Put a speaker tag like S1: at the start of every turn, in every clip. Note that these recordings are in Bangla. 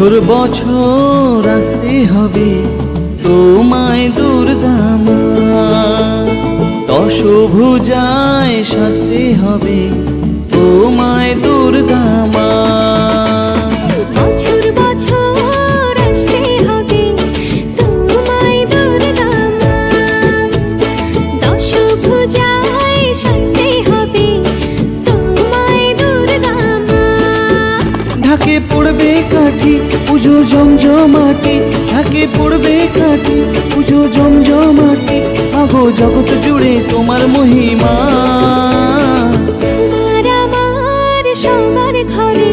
S1: বছর বছর আসতে হবে তোমায় দুর্গা মা, দশভুজায় সাজতে হবে তোমায় দুর্গা মা।
S2: বছর বছর আসতে হবে তোমায় দুর্গা মা, দশভুজায় সাজতে হবে তোমায় দুর্গা মা।
S1: ঢাকে পড়বে কাঠি পুজো জমজমাটি, ঢাকে পড়বে কাঠি পুজো জমজমাটি, আগো জগৎ জুড়ে তোমার মহিমা।
S2: আমার সবার ঘরে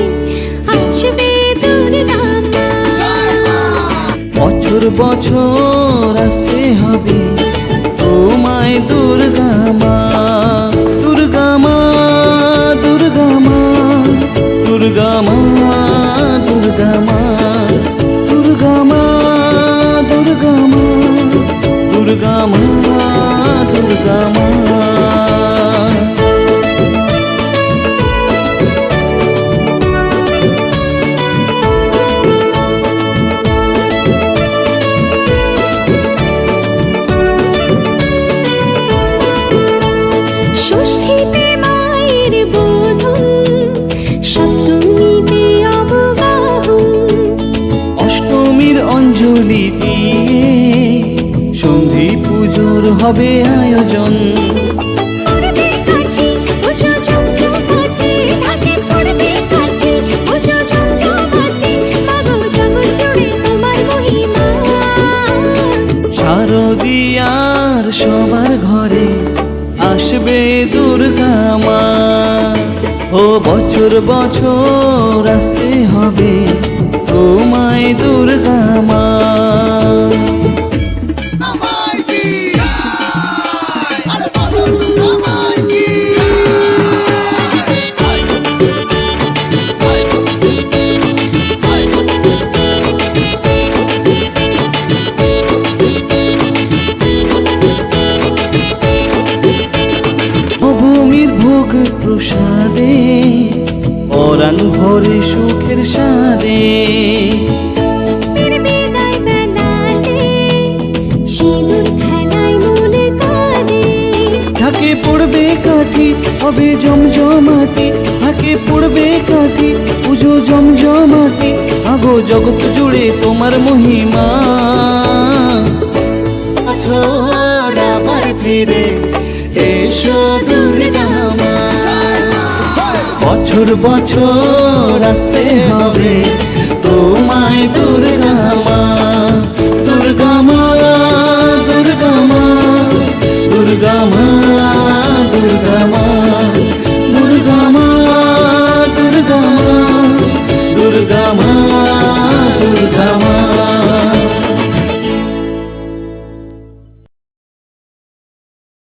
S2: আসবে দুর্গা মা।
S1: বছর বছর আসতে হবে তোমায় দুর্গা মা, দুর্গা মা, দুর্গা মা, দুর্গা মা, দুর্গা মা, দুর্গা মা, দুর্গা মা, দুর্গা মা, দুর্গা মা।
S2: ষষ্ঠীতে মায়ের বোধন, সপ্তমীতে অবগাহন,
S1: অষ্টমীর অঞ্জলি দিয়ে সন্ধি পুজোর হবে আয়োজন।
S2: পড়বে কাঠি পুজো জমজমাটি, ঢাকে পড়বে কাঠি পুজো জমজমাটি, মাগো জগৎ জুড়ে তোমার মহিমা।
S1: শারদিয়ার সবার ঘরে আসবে দুর্গা মা, ও বছর বছর আসতে হবে তোমায় দুর্গা মা। ভূমির ভোগ প্রসাদে পরাণ ভরে সুখের সাদে,
S2: বিদায় বেলাতে সিঁদুর খেলায় মনে কাঁদে,
S1: ঢাকে পড়বে কাঠি হবে জমজমাটি, ঢাকে পড়বে কাঠি পুজো জমজমাটি, আগো জগৎ জুড়ে তোমার মহিমা। বছর আবার ফিরে এসো দুর্গা মা, বছর বছর আসতে হবে তোমায় দুর্গা মা, দুর্গা মা, দুর্গা মা, দুর্গা মা।